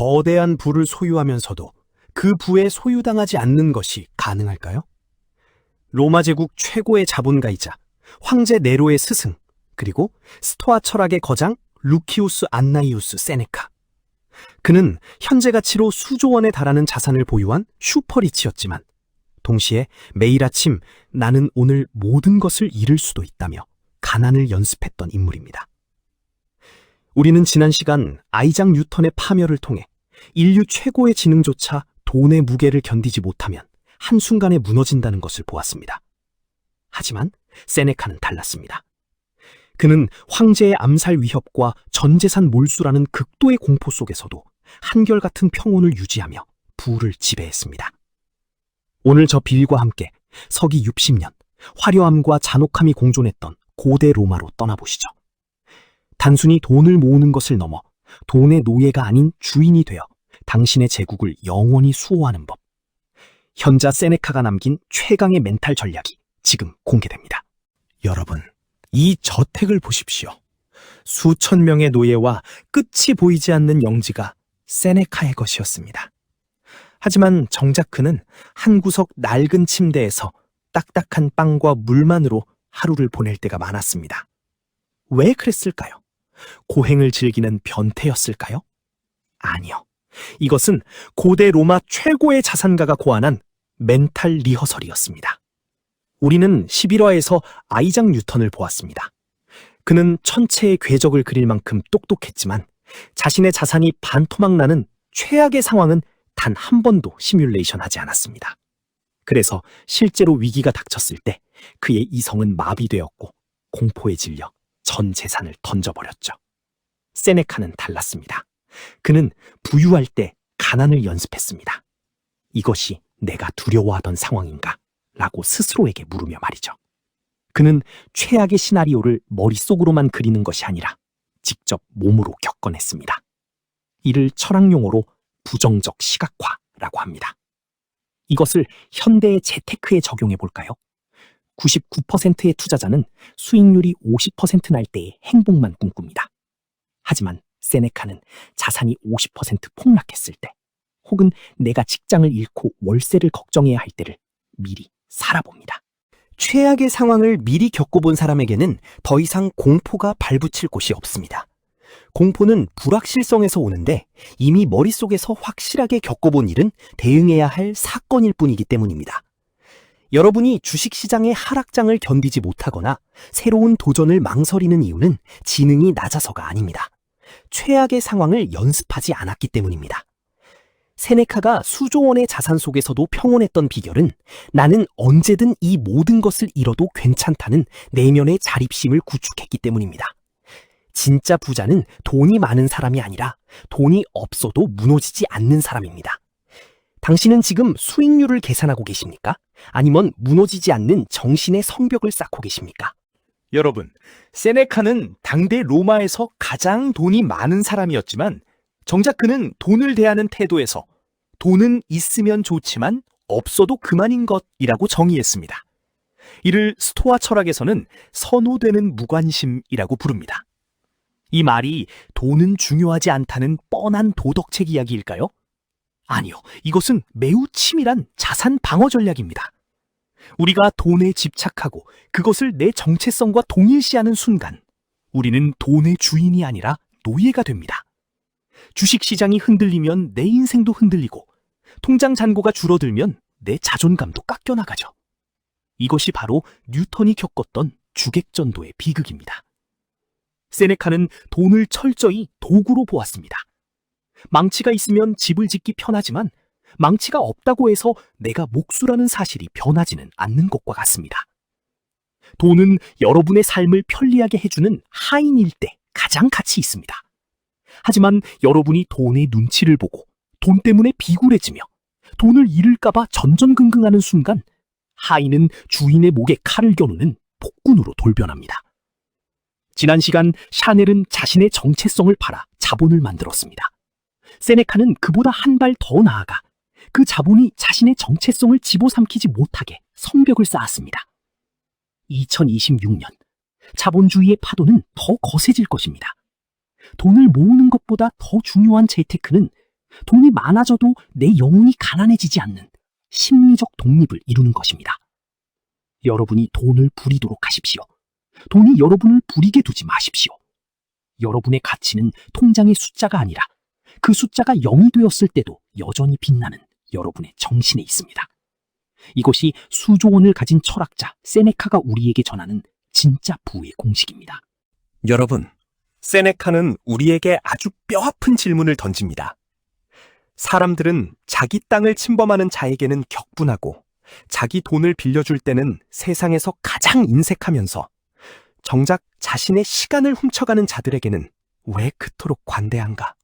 거대한 부를 소유하면서도 그 부에 소유당하지 않는 것이 가능할까요? 로마 제국 최고의 자본가이자 황제 네로의 스승, 그리고 스토아 철학의 거장 루키우스 안나이우스 세네카. 그는 현재 가치로 수조 원에 달하는 자산을 보유한 슈퍼리치였지만 동시에 매일 아침 나는 오늘 모든 것을 잃을 수도 있다며 가난을 연습했던 인물입니다. 우리는 지난 시간 아이작 뉴턴의 파멸을 통해 인류 최고의 지능조차 돈의 무게를 견디지 못하면 한순간에 무너진다는 것을 보았습니다. 하지만 세네카는 달랐습니다. 그는 황제의 암살 위협과 전재산 몰수라는 극도의 공포 속에서도 한결같은 평온을 유지하며 부를 지배했습니다. 오늘 저 빌과 함께 서기 60년 화려함과 잔혹함이 공존했던 고대 로마로 떠나보시죠. 단순히 돈을 모으는 것을 넘어 돈의 노예가 아닌 주인이 되어 당신의 제국을 영원히 수호하는 법. 현자 세네카가 남긴 최강의 멘탈 전략이 지금 공개됩니다. 여러분, 이 저택을 보십시오. 수천 명의 노예와 끝이 보이지 않는 영지가 세네카의 것이었습니다. 하지만 정작 그는 한 구석 낡은 침대에서 딱딱한 빵과 물만으로 하루를 보낼 때가 많았습니다. 왜 그랬을까요? 고행을 즐기는 변태였을까요? 아니요. 이것은 고대 로마 최고의 자산가가 고안한 멘탈 리허설이었습니다. 우리는 11화에서 아이작 뉴턴을 보았습니다. 그는 천체의 궤적을 그릴 만큼 똑똑했지만 자신의 자산이 반토막 나는 최악의 상황은 단 한 번도 시뮬레이션하지 않았습니다. 그래서 실제로 위기가 닥쳤을 때 그의 이성은 마비되었고 공포에 질려 전 재산을 던져버렸죠. 세네카는 달랐습니다. 그는 부유할 때 가난을 연습했습니다. 이것이 내가 두려워하던 상황인가? 라고 스스로에게 물으며 말이죠. 그는 최악의 시나리오를 머릿속으로만 그리는 것이 아니라 직접 몸으로 겪어냈습니다. 이를 철학용어로 부정적 시각화라고 합니다. 이것을 현대의 재테크에 적용해 볼까요? 99%의 투자자는 수익률이 50% 날 때의 행복만 꿈꿉니다. 하지만 세네카는 자산이 50% 폭락했을 때, 혹은 내가 직장을 잃고 월세를 걱정해야 할 때를 미리 살아봅니다. 최악의 상황을 미리 겪어본 사람에게는 더 이상 공포가 발붙일 곳이 없습니다. 공포는 불확실성에서 오는데 이미 머릿속에서 확실하게 겪어본 일은 대응해야 할 사건일 뿐이기 때문입니다. 여러분이 주식시장의 하락장을 견디지 못하거나 새로운 도전을 망설이는 이유는 지능이 낮아서가 아닙니다. 최악의 상황을 연습하지 않았기 때문입니다. 세네카가 수조 원의 자산 속에서도 평온했던 비결은 나는 언제든 이 모든 것을 잃어도 괜찮다는 내면의 자립심을 구축했기 때문입니다. 진짜 부자는 돈이 많은 사람이 아니라 돈이 없어도 무너지지 않는 사람입니다. 당신은 지금 수익률을 계산하고 계십니까? 아니면 무너지지 않는 정신의 성벽을 쌓고 계십니까? 여러분, 세네카는 당대 로마에서 가장 돈이 많은 사람이었지만 정작 그는 돈을 대하는 태도에서 돈은 있으면 좋지만 없어도 그만인 것이라고 정의했습니다. 이를 스토아 철학에서는 선호되는 무관심이라고 부릅니다. 이 말이 돈은 중요하지 않다는 뻔한 도덕책 이야기일까요? 아니요, 이것은 매우 치밀한 자산 방어 전략입니다. 우리가 돈에 집착하고 그것을 내 정체성과 동일시하는 순간 우리는 돈의 주인이 아니라 노예가 됩니다. 주식시장이 흔들리면 내 인생도 흔들리고 통장 잔고가 줄어들면 내 자존감도 깎여나가죠. 이것이 바로 뉴턴이 겪었던 주객전도의 비극입니다. 세네카는 돈을 철저히 도구로 보았습니다. 망치가 있으면 집을 짓기 편하지만 망치가 없다고 해서 내가 목수라는 사실이 변하지는 않는 것과 같습니다. 돈은 여러분의 삶을 편리하게 해주는 하인일 때 가장 가치 있습니다. 하지만 여러분이 돈의 눈치를 보고 돈 때문에 비굴해지며 돈을 잃을까봐 전전긍긍하는 순간 하인은 주인의 목에 칼을 겨누는 폭군으로 돌변합니다. 지난 시간 샤넬은 자신의 정체성을 팔아 자본을 만들었습니다. 세네카는 그보다 한 발 더 나아가 그 자본이 자신의 정체성을 집어삼키지 못하게 성벽을 쌓았습니다. 2026년 자본주의의 파도는 더 거세질 것입니다. 돈을 모으는 것보다 더 중요한 재테크는 돈이 많아져도 내 영혼이 가난해지지 않는 심리적 독립을 이루는 것입니다. 여러분이 돈을 부리도록 하십시오. 돈이 여러분을 부리게 두지 마십시오. 여러분의 가치는 통장의 숫자가 아니라 그 숫자가 0이 되었을 때도 여전히 빛나는 여러분의 정신에 있습니다. 이것이 수조 원을 가진 철학자 세네카가 우리에게 전하는 진짜 부의 공식입니다. 여러분, 세네카는 우리에게 아주 뼈아픈 질문을 던집니다. 사람들은 자기 땅을 침범하는 자에게는 격분하고 자기 돈을 빌려줄 때는 세상에서 가장 인색하면서 정작 자신의 시간을 훔쳐가는 자들에게는 왜 그토록 관대한가?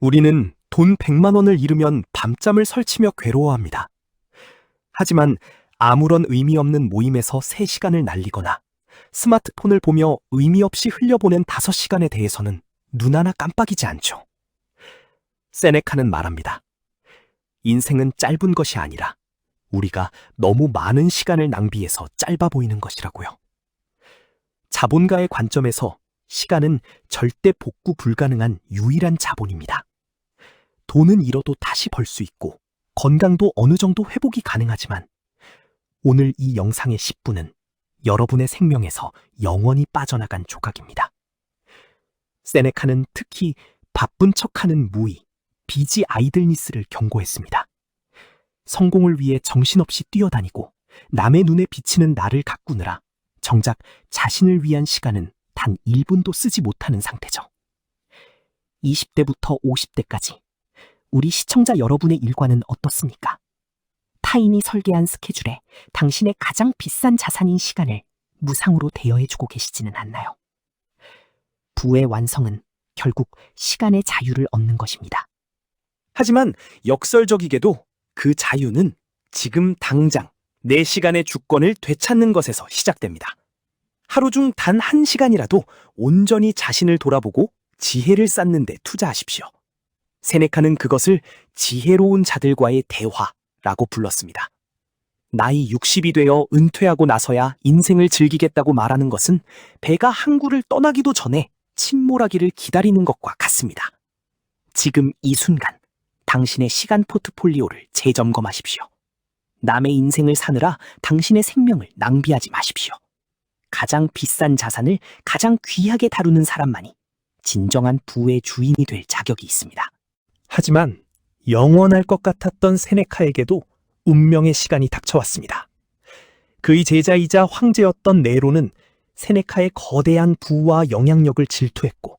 우리는 돈 100만 원을 잃으면 밤잠을 설치며 괴로워합니다. 하지만 아무런 의미 없는 모임에서 3시간을 날리거나 스마트폰을 보며 의미 없이 흘려보낸 5시간에 대해서는 눈 하나 깜빡이지 않죠. 세네카는 말합니다. 인생은 짧은 것이 아니라 우리가 너무 많은 시간을 낭비해서 짧아 보이는 것이라고요. 자본가의 관점에서 시간은 절대 복구 불가능한 유일한 자본입니다. 돈은 잃어도 다시 벌 수 있고 건강도 어느 정도 회복이 가능하지만 오늘 이 영상의 10분은 여러분의 생명에서 영원히 빠져나간 조각입니다. 세네카는 특히 바쁜 척하는 무의, 비지 아이들니스를 경고했습니다. 성공을 위해 정신없이 뛰어다니고 남의 눈에 비치는 나를 가꾸느라 정작 자신을 위한 시간은 단 1분도 쓰지 못하는 상태죠. 20대부터 50대까지 우리 시청자 여러분의 일과는 어떻습니까? 타인이 설계한 스케줄에 당신의 가장 비싼 자산인 시간을 무상으로 대여해주고 계시지는 않나요? 부의 완성은 결국 시간의 자유를 얻는 것입니다. 하지만 역설적이게도 그 자유는 지금 당장 내 시간의 주권을 되찾는 것에서 시작됩니다. 하루 중 단 1시간이라도 온전히 자신을 돌아보고 지혜를 쌓는 데 투자하십시오. 세네카는 그것을 지혜로운 자들과의 대화라고 불렀습니다. 나이 60이 되어 은퇴하고 나서야 인생을 즐기겠다고 말하는 것은 배가 항구를 떠나기도 전에 침몰하기를 기다리는 것과 같습니다. 지금 이 순간 당신의 시간 포트폴리오를 재점검하십시오. 남의 인생을 사느라 당신의 생명을 낭비하지 마십시오. 가장 비싼 자산을 가장 귀하게 다루는 사람만이 진정한 부의 주인이 될 자격이 있습니다. 하지만 영원할 것 같았던 세네카에게도 운명의 시간이 닥쳐왔습니다. 그의 제자이자 황제였던 네로는 세네카의 거대한 부와 영향력을 질투했고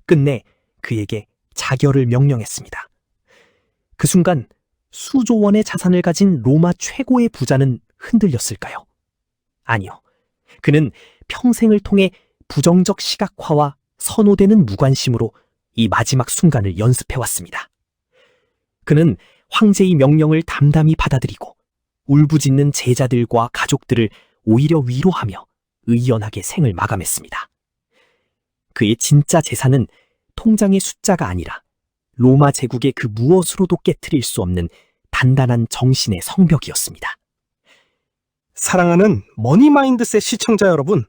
끝내 그에게 자결을 명령했습니다. 그 순간 수조 원의 자산을 가진 로마 최고의 부자는 흔들렸을까요? 아니요. 그는 평생을 통해 부정적 시각화와 선호되는 무관심으로 이 마지막 순간을 연습해왔습니다. 그는 황제의 명령을 담담히 받아들이고 울부짖는 제자들과 가족들을 오히려 위로하며 의연하게 생을 마감했습니다. 그의 진짜 재산은 통장의 숫자가 아니라 로마 제국의 그 무엇으로도 깨트릴 수 없는 단단한 정신의 성벽이었습니다. 사랑하는 머니마인드셋 시청자 여러분,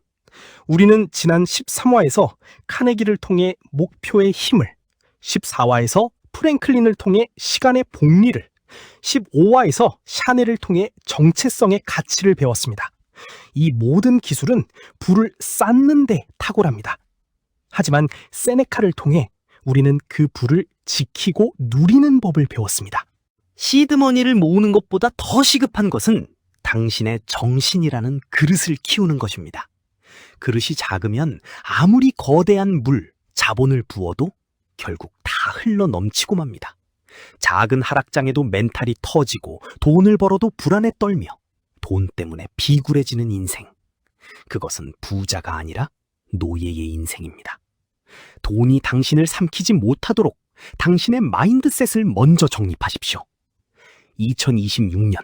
우리는 지난 13화에서 카네기를 통해 목표의 힘을, 14화에서 프랭클린을 통해 시간의 복리를, 15화에서 샤넬을 통해 정체성의 가치를 배웠습니다. 이 모든 기술은 부를 쌓는 데 탁월합니다. 하지만 세네카를 통해 우리는 그 부를 지키고 누리는 법을 배웠습니다. 시드머니를 모으는 것보다 더 시급한 것은 당신의 정신이라는 그릇을 키우는 것입니다. 그릇이 작으면 아무리 거대한 물, 자본을 부어도 결국 다 흘러 넘치고 맙니다. 작은 하락장에도 멘탈이 터지고 돈을 벌어도 불안에 떨며 돈 때문에 비굴해지는 인생. 그것은 부자가 아니라 노예의 인생입니다. 돈이 당신을 삼키지 못하도록 당신의 마인드셋을 먼저 정립하십시오. 2026년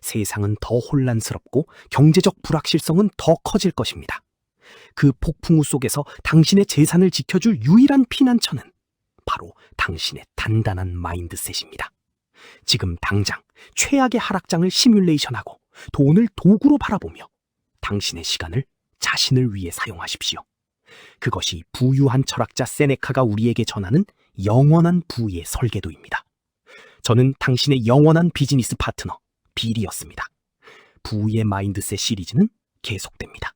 세상은 더 혼란스럽고 경제적 불확실성은 더 커질 것입니다. 그 폭풍우 속에서 당신의 재산을 지켜줄 유일한 피난처는 바로 당신의 단단한 마인드셋입니다. 지금 당장 최악의 하락장을 시뮬레이션하고 돈을 도구로 바라보며 당신의 시간을 자신을 위해 사용하십시오. 그것이 부유한 철학자 세네카가 우리에게 전하는 영원한 부의 설계도입니다. 저는 당신의 영원한 비즈니스 파트너, 빌이었습니다. 부의 마인드셋 시리즈는 계속됩니다.